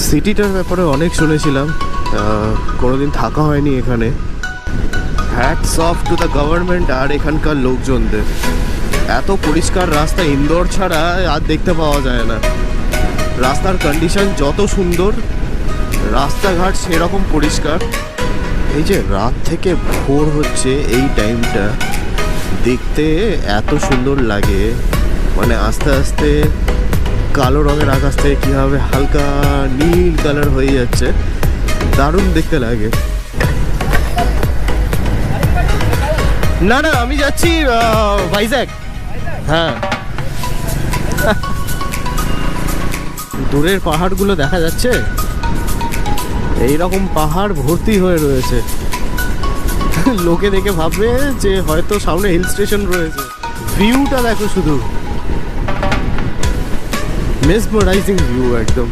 সিটিটার ব্যাপারে অনেক শুনেছিলাম, কোনোদিন থাকা হয়নি এখানে। Hats off to the government আর এখানকার লোকজনদের। এত পরিষ্কার রাস্তা ইন্দোর ছাড়া আর দেখতে পাওয়া যায় না। রাস্তার কন্ডিশন যত সুন্দর, রাস্তাঘাট সেরকম পরিষ্কার। এই যে রাত থেকে ভোর হচ্ছে এই টাইমটা দেখতে এত সুন্দর লাগে, মানে আস্তে আস্তে কালো রঙের আকাশ থেকে কীভাবে হালকা নীল কালার হয়ে যাচ্ছে, দারুণ দেখতে লাগে। না না, আমি যাচ্ছি ভাইজ্যাগ। হ্যাঁ, দূরের পাহাড়গুলো দেখা যাচ্ছে, এইরকম পাহাড় ভর্তি হয়ে রয়েছে। লোকে দেখে ভাববে যে হয়তো সামনে হিল স্টেশন রয়েছে। ভিউটা দেখো শুধু, মেসমারাইজিং ভিউ একদম।